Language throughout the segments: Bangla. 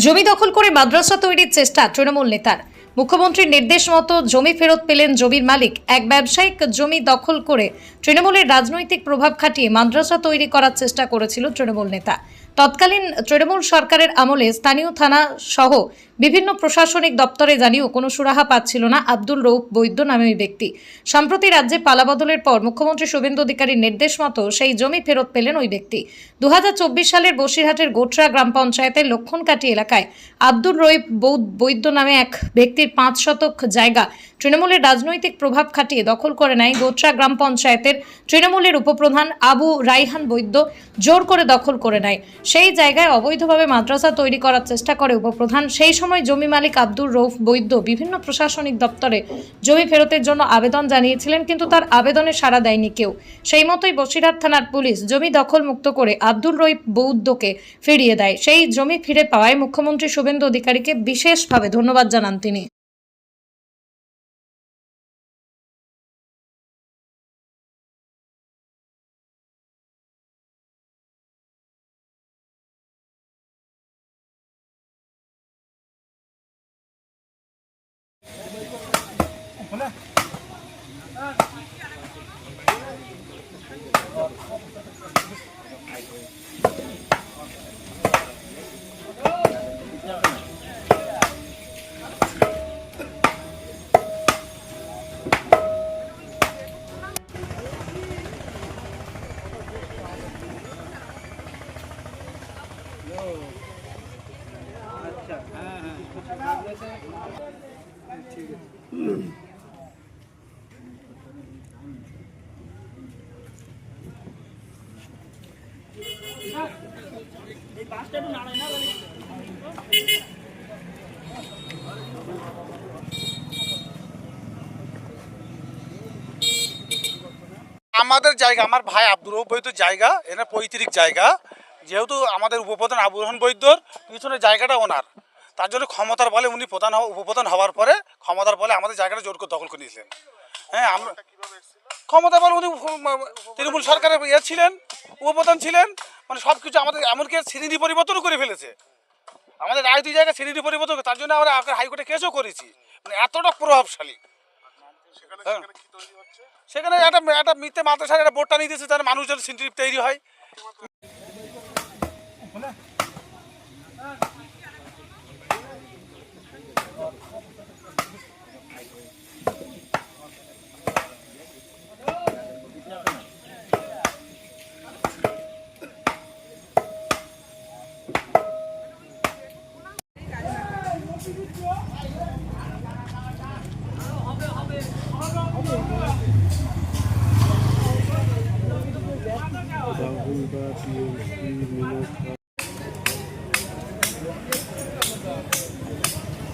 জমি দখল করে মাদ্রাসা তৈরির চেষ্টা তৃণমূল নেতার। মুখ্যমন্ত্রীর নির্দেশ মতো জমি ফেরত পেলেন জমির মালিক। এক ব্যবসায়িক জমি দখল করে তৃণমূলের রাজনৈতিক প্রভাব খাটিয়ে মাদ্রাসা তৈরি করার চেষ্টা করেছিল তৃণমূল নেতা। তৎকালীন তৃণমূল সরকারের আমলে স্থানীয় থানা সহ বিভিন্ন প্রশাসনিক দপ্তরে জানিয়েও কোনো সুরাহা পাচ্ছিল না আব্দুল রৌফ বৈদ্য নামে ওই ব্যক্তি। সম্প্রতি রাজ্যে পালাবদলের পর মুখ্যমন্ত্রী শুভেন্দু অধিকারীর নির্দেশ মতো সেই জমি ফেরত পেলেন ওই ব্যক্তি। 2024 সালের বসিরহাটের গোটরা গ্রাম পঞ্চায়েতের লক্ষণকাটি এলাকায় আব্দুল রৌফ বৈদ্য নামে এক ব্যক্তির 5 শতক জায়গা তৃণমূলের রাজনৈতিক প্রভাব খাটিয়ে দখল করে নেয় গোটরা গ্রাম পঞ্চায়েতের তৃণমূলের উপপ্রধান আবু রাইহান বৈদ্য। জোর করে দখল করে নেয় সেই জায়গায় অবৈধভাবে মাদ্রাসা তৈরি করার চেষ্টা করে উপপ্রধান। সেই সময় জমি মালিক আব্দুল রৌফ বৈদ্য বিভিন্ন প্রশাসনিক দপ্তরে জমি ফেরতের জন্য আবেদন জানিয়েছিলেন, কিন্তু তার আবেদনে সাড়া দেয়নি কেউ। সেই মতোই বসিরহাট থানার পুলিশ জমি দখল মুক্ত করে আব্দুল রৌফ বৈদ্যকে ফিরিয়ে দেয়। সেই জমি ফিরে পাওয়ায় মুখ্যমন্ত্রী শুভেন্দু অধিকারীকে বিশেষভাবে ধন্যবাদ জানান তিনি। আমাদের জায়গা, আমার ভাই আব্দুল রৌফ বৈদ্যর জায়গা, এনার পৈতৃক জায়গা। যেহেতু আমাদের উপপ্রধান আবু রাহান বৈদ্যর পিছনে জায়গাটা ওনার, তার জন্য ক্ষমতার বলে উনি উপপ্রধান হওয়ার পরে ক্ষমতার বলে আমাদের জায়গাটা জোর করে দখল করে নিয়েছিলেন। হ্যাঁ, আমরা ক্ষমতা বলে উনি তৃণমূল সরকারের ছিলেন, উপপ্রধান ছিলেন, মানে সব কিছু আমাদের এমনকি শ্রেণী পরিবর্তনও করে ফেলেছে। আমাদের রায় দুই জায়গায় শ্রেণী পরিবর্তন, তার জন্য আমরা হাইকোর্টে কেসও করেছি। মানে এতটা প্রভাবশালী। সেখানে একটা মিথ্যে মাদ্রাসার একটা বোর্ডটা নিয়ে দিয়েছে, তার মানুষজন সিন্ডিপ তৈরি হয়।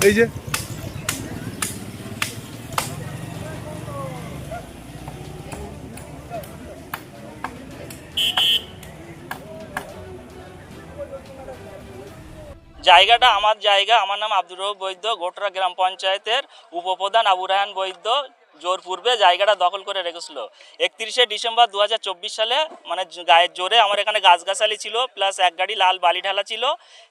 এই যে জায়গাটা আমার জায়গা। আমার নাম আব্দুল রৌফ বৈদ্য, গোটরা গ্রাম পঞ্চায়েতের উপপ্রধান আবু রাহান বৈদ্য জোর পূর্বে জায়গাটা দখল করে রেখেছিল। 31শে ডিসেম্বর 2024 সালে মানে গায়ের জোরে আমার এখানে গাছগাছালি ছিল, প্লাস এক গাড়ি লাল বালি ঢালা ছিল।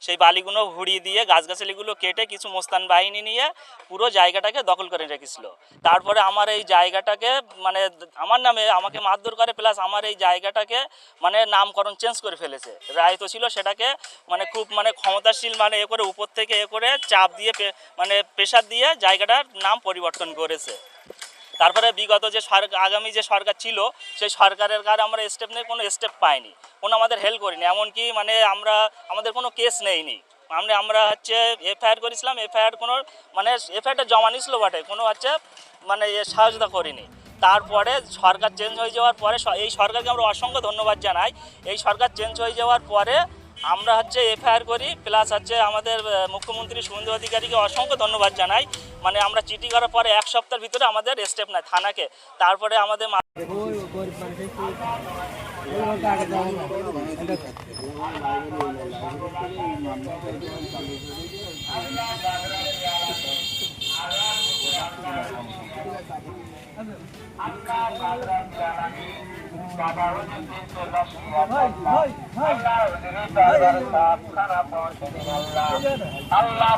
সেই বালিগুলো ঘুরিয়ে দিয়ে গাছগাছালিগুলো কেটে কিছু মোস্তান বাহিনী নিয়ে পুরো জায়গাটাকে দখল করে রেখেছিল। তারপরে আমার এই জায়গাটাকে মানে আমার নামে আমাকে মারধর করে, প্লাস আমার এই জায়গাটাকে মানে নামকরণ চেঞ্জ করে ফেলেছে। রায়তো ছিল সেটাকে মানে খুব মানে ক্ষমতাশীল মানে এ করে উপর থেকে এ করে চাপ দিয়ে মানে প্রেশার দিয়ে জায়গাটার নাম পরিবর্তন করেছে। তারপরে বিগত যে আগামী যে সরকার ছিল সেই সরকারের কাছে আমরা স্টেপ নেই, কোনো স্টেপ পাইনি, কোনো আমাদের হেল্প করিনি। এমনকি মানে আমাদের কোনো কেস নেইনি। আমরা হচ্ছে এফআইআর করেছিলাম, এফআইআর কোনো মানে এফআইআরটা জমা নিয়েছিল বটে, কোনো হচ্ছে মানে সহযোগিতা করিনি। তারপরে সরকার চেঞ্জ হয়ে যাওয়ার পরে এই সরকারকে আমরা অসংখ্য ধন্যবাদ জানাই। এই সরকার চেঞ্জ হয়ে যাওয়ার পরে আমরা হচ্ছে এফআইআর করি, প্লাস হচ্ছে আমাদের মুখ্যমন্ত্রী শুভেন্দু অধিকারীকে অসংখ্য ধন্যবাদ জানাই। মানে আমরা চিঠি করার পরে 1 সপ্তাহের ভিতরে আমাদের স্টেপ নেয় থানাকে। তারপরে আমাদের আল্লাহ